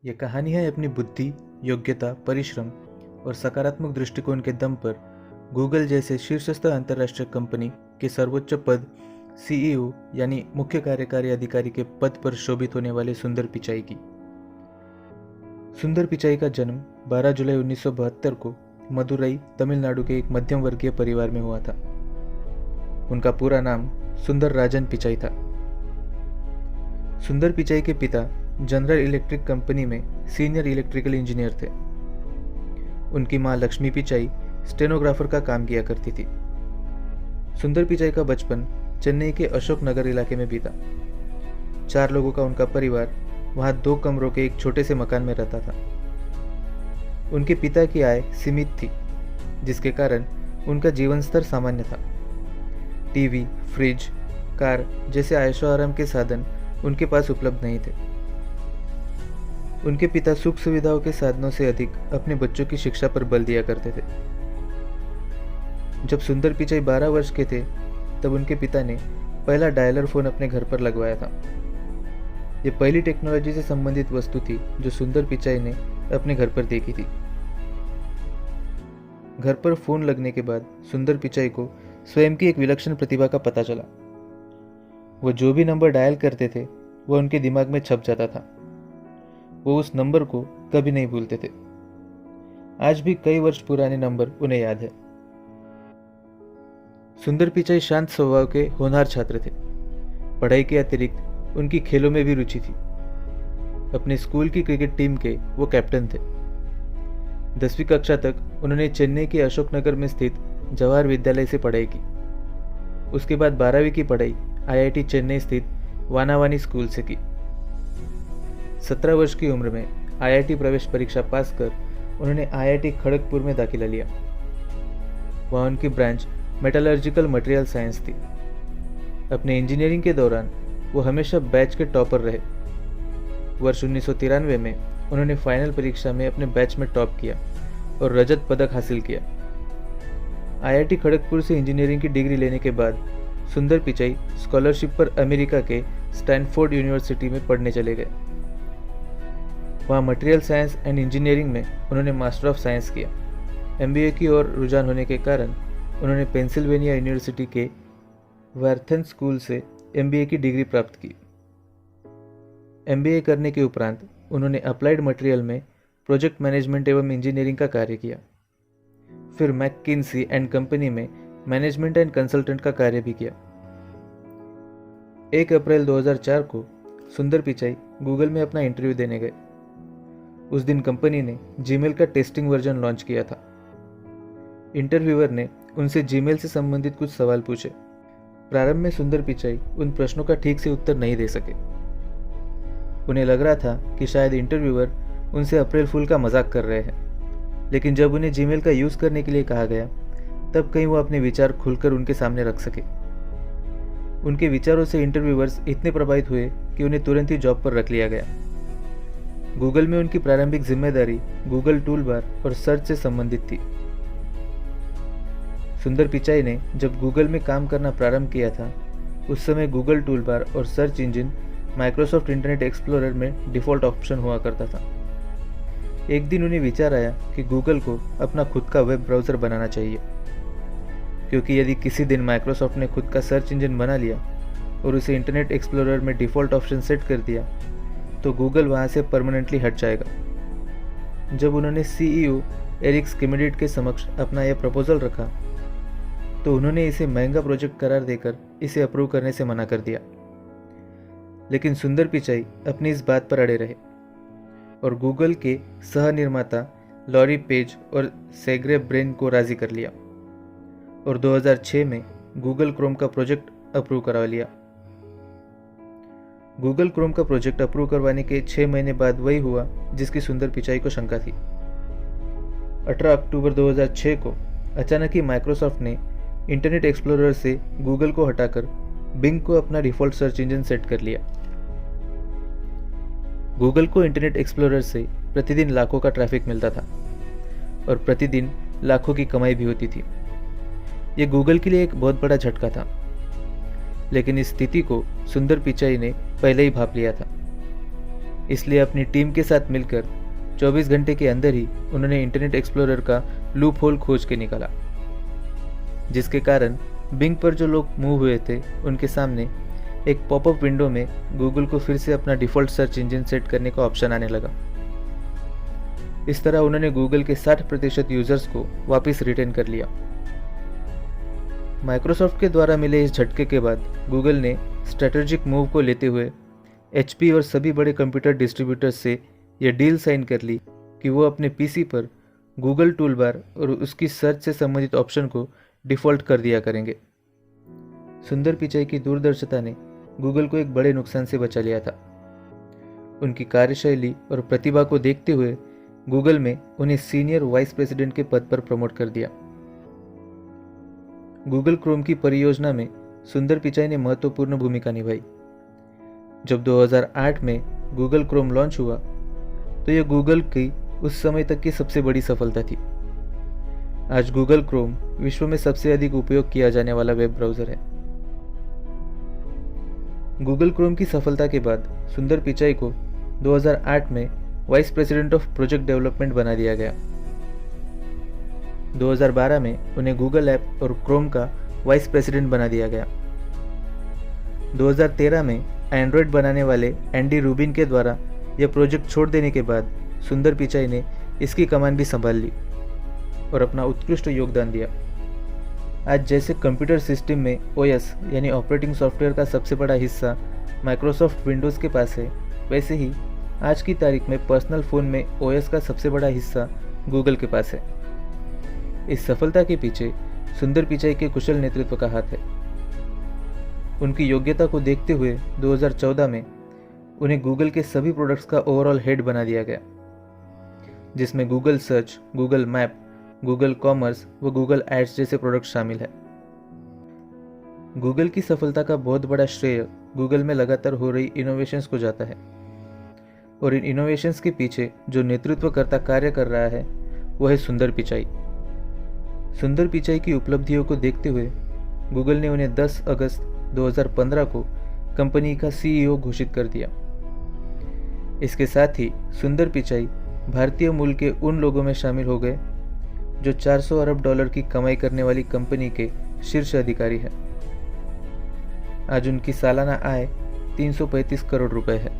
ये कहानी है अपनी बुद्धि, योग्यता, परिश्रम और सकारात्मक दृष्टिकोण के दम पर गूगल जैसे शीर्षस्थ अंतर्राष्ट्रीय कंपनी के सर्वोच्च पद सीईओ यानी मुख्य कार्यकारी अधिकारी के पद पर शोभित होने वाले सुंदर पिचाई की। सुंदर पिचाई का जन्म 12 जुलाई 1972 को मदुरई, तमिलनाडु के एक मध्यम वर्गीय परिवार में हुआ था। उनका पूरा नाम सुंदर राजन पिचाई था। सुंदर पिचाई के पिता जनरल इलेक्ट्रिक कंपनी में सीनियर इलेक्ट्रिकल इंजीनियर थे। उनकी मां लक्ष्मी पिचाई स्टेनोग्राफर का काम किया करती थी। सुंदर पिचाई का बचपन चेन्नई के अशोक नगर इलाके में बीता। 4 लोगों का उनका परिवार वहां 2 कमरों के एक छोटे से मकान में रहता था। उनके पिता की आय सीमित थी, जिसके कारण उनका जीवन स्तर सामान्य था। टीवी, फ्रिज, कार जैसे आयशो आराम के साधन उनके पास उपलब्ध नहीं थे। उनके पिता सुख सुविधाओं के साधनों से अधिक अपने बच्चों की शिक्षा पर बल दिया करते थे। जब सुंदर पिचाई 12 वर्ष के थे, तब उनके पिता ने पहला डायलर फोन अपने घर पर लगवाया था। ये पहली टेक्नोलॉजी से संबंधित वस्तु थी जो सुंदर पिचाई ने अपने घर पर देखी थी। घर पर फोन लगने के बाद सुंदर पिचाई को स्वयं की एक विलक्षण प्रतिभा का पता चला। वो जो भी नंबर डायल करते थे, वह उनके दिमाग में छप जाता था। वो उस नंबर को कभी नहीं भूलते थे। आज भी कई वर्ष पुराने नंबर उन्हें याद है। सुंदर पिचाई शांत स्वभाव के होनहार छात्र थे। पढ़ाई के अतिरिक्त उनकी खेलों में भी रुचि थी। अपने स्कूल की क्रिकेट टीम के वो कैप्टन थे। 10वीं कक्षा तक उन्होंने चेन्नई के अशोक नगर में स्थित जवाहर विद्यालय से पढ़ाई की। उसके बाद 12वीं की पढ़ाई आईआईटी चेन्नई स्थित वानावानी स्कूल से की। 17 वर्ष की उम्र में आईआईटी प्रवेश परीक्षा पास कर उन्होंने आईआईटी खड़गपुर में दाखिला लिया। वहाँ उनकी ब्रांच मेटलर्जिकल मटेरियल साइंस थी। अपने इंजीनियरिंग के दौरान वो हमेशा बैच के टॉपर रहे। वर्ष 1993 में उन्होंने फाइनल परीक्षा में अपने बैच में टॉप किया और रजत पदक हासिल किया। आईआईटी खड़गपुर से इंजीनियरिंग की डिग्री लेने के बाद सुंदर पिचाई स्कॉलरशिप पर अमेरिका के स्टैनफोर्ड यूनिवर्सिटी में पढ़ने चले गए। वहाँ मटेरियल साइंस एंड इंजीनियरिंग में उन्होंने मास्टर ऑफ साइंस किया। एमबीए की ओर रुझान होने के कारण उन्होंने पेंसिल्वेनिया यूनिवर्सिटी के वैर्थन स्कूल से एमबीए की डिग्री प्राप्त की। एमबीए करने के उपरांत उन्होंने अप्लाइड मटेरियल में प्रोजेक्ट मैनेजमेंट एवं इंजीनियरिंग का कार्य किया। फिर मैककिन्सी एंड कंपनी में मैनेजमेंट एंड कंसल्टेंट का कार्य भी किया। 1 अप्रैल 2004 को सुंदर पिचाई गूगल में अपना इंटरव्यू देने गए। उस दिन कंपनी ने जीमेल का टेस्टिंग वर्जन लॉन्च किया था। इंटरव्यूअर ने उनसे जीमेल से संबंधित कुछ सवाल पूछे। प्रारंभ में सुंदर पिचाई उन प्रश्नों का ठीक से उत्तर नहीं दे सके। उन्हें लग रहा था कि शायद इंटरव्यूअर उनसे अप्रैल फूल का मजाक कर रहे हैं, लेकिन जब उन्हें जीमेल का यूज़ करने के लिए कहा गया, तब कहीं वो अपने विचार खुलकर उनके सामने रख सके। उनके विचारों से इंटरव्यूअर्स इतने प्रभावित हुए कि उन्हें तुरंत ही जॉब पर रख लिया गया। गूगल में उनकी प्रारंभिक जिम्मेदारी गूगल टूलबार और सर्च से संबंधित थी। सुंदर पिचाई ने जब गूगल में काम करना प्रारंभ किया था, उस समय गूगल टूलबार और search engine Microsoft internet explorer में डिफ़ॉल्ट ऑप्शन हुआ करता था। एक दिन उन्हें विचार आया कि गूगल को अपना खुद का वेब ब्राउज़र बनाना चाहिए, क्योंकि यदि किसी दिन माइक्रोसॉफ्ट ने खुद का सर्च इंजन बना लिया और उसे इंटरनेट एक्सप्लोरर में डिफ़ॉल्ट ऑप्शन सेट कर दिया, तो गूगल वहाँ से परमानेंटली हट जाएगा। जब उन्होंने सीईओ एरिक स्किमेडिट के समक्ष अपना यह प्रपोजल रखा, तो उन्होंने इसे महंगा प्रोजेक्ट करार देकर इसे अप्रूव करने से मना कर दिया। लेकिन सुंदर पिचाई अपनी इस बात पर अड़े रहे और गूगल के सह निर्माता लॉरी पेज और सेग्रे ब्रेन को राजी कर लिया और 2006 में गूगल क्रोम का प्रोजेक्ट अप्रूव करवा लिया। गूगल क्रोम का प्रोजेक्ट अप्रूव करवाने के 6 महीने बाद वही हुआ जिसकी सुंदर पिचाई को शंका थी। 18 अक्टूबर 2006 को अचानक ही माइक्रोसॉफ्ट ने इंटरनेट एक्सप्लोरर से गूगल को हटाकर बिंग को अपना डिफ़ॉल्ट सर्च इंजन सेट कर लिया। गूगल को इंटरनेट एक्सप्लोरर से प्रतिदिन लाखों का ट्रैफिक मिलता था और प्रतिदिन लाखों की कमाई भी होती थी। ये गूगल के लिए एक बहुत बड़ा झटका था, लेकिन इस स्थिति को सुंदर पिचाई ने पहले ही भांप लिया था। इसलिए अपनी टीम के साथ मिलकर 24 घंटे के अंदर ही उन्होंने इंटरनेट एक्सप्लोरर का लूप होल खोज के निकाला, जिसके कारण बिंग पर जो लोग मूव हुए थे उनके सामने एक पॉपअप विंडो में गूगल को फिर से अपना डिफ़ॉल्ट सर्च इंजन सेट करने का ऑप्शन आने लगा। इस तरह उन्होंने गूगल के 60% यूजर्स को वापस रिटेन कर लिया। माइक्रोसॉफ्ट के द्वारा मिले इस झटके के बाद गूगल ने स्ट्रेटेजिक मूव को लेते हुए HP और सभी बड़े कंप्यूटर डिस्ट्रीब्यूटर्स से यह डील साइन कर ली कि वो अपने PC पर गूगल टूलबार और उसकी सर्च से संबंधित ऑप्शन को डिफ़ॉल्ट कर दिया करेंगे। सुंदर पिचाई की दूरदर्शिता ने गूगल को एक बड़े नुकसान से बचा लिया था। उनकी कार्यशैली और प्रतिभा को देखते हुए गूगल में उन्हें सीनियर वाइस प्रेसिडेंट के पद पर प्रमोट कर दिया। गूगल क्रोम की परियोजना में सुंदर पिचाई ने महत्वपूर्ण भूमिका निभाई। जब 2008 में गूगल क्रोम लॉन्च हुआ तो यह गूगल की उस समय तक की सबसे बड़ी सफलता थी। आज गूगल क्रोम विश्व में सबसे अधिक उपयोग किया जाने वाला वेब ब्राउज़र है। गूगल क्रोम की सफलता के बाद सुंदर पिचाई को 2008 में vice president of project development बना दिया गया। 2012 में उन्हें गूगल ऐप और क्रोम का वाइस प्रेसिडेंट बना दिया गया। 2013 में एंड्रॉयड बनाने वाले एंडी रूबिन के द्वारा यह प्रोजेक्ट छोड़ देने के बाद सुंदर पिचाई ने इसकी कमान भी संभाल ली और अपना उत्कृष्ट योगदान दिया। आज जैसे कंप्यूटर सिस्टम में OS यानी ऑपरेटिंग सॉफ्टवेयर का सबसे बड़ा हिस्सा माइक्रोसॉफ्ट विंडोज़ के पास है, वैसे ही आज की तारीख में पर्सनल फ़ोन में OS का सबसे बड़ा हिस्सा गूगल के पास है। इस सफलता के पीछे सुंदर पिचाई के कुशल नेतृत्व का हाथ है। उनकी योग्यता को देखते हुए 2014 में उन्हें गूगल के सभी प्रोडक्ट्स का ओवरऑल हेड बना दिया गया, जिसमें Google search, Google map, Google commerce व गूगल एड्स जैसे प्रोडक्ट शामिल है। गूगल की सफलता का बहुत बड़ा श्रेय गूगल में लगातार हो रही इनोवेशंस को जाता है और इन इनोवेशंस के पीछे जो नेतृत्व करता कार्य कर रहा है वो है सुंदर पिचाई। सुंदर पिचाई की उपलब्धियों को देखते हुए गूगल ने उन्हें 10 अगस्त 2015 को कंपनी का CEO घोषित कर दिया। इसके साथ ही सुंदर पिचाई भारतीय मूल के उन लोगों में शामिल हो गए जो 400 अरब डॉलर की कमाई करने वाली कंपनी के शीर्ष अधिकारी हैं। आज उनकी सालाना आय 335 करोड़ रुपए है।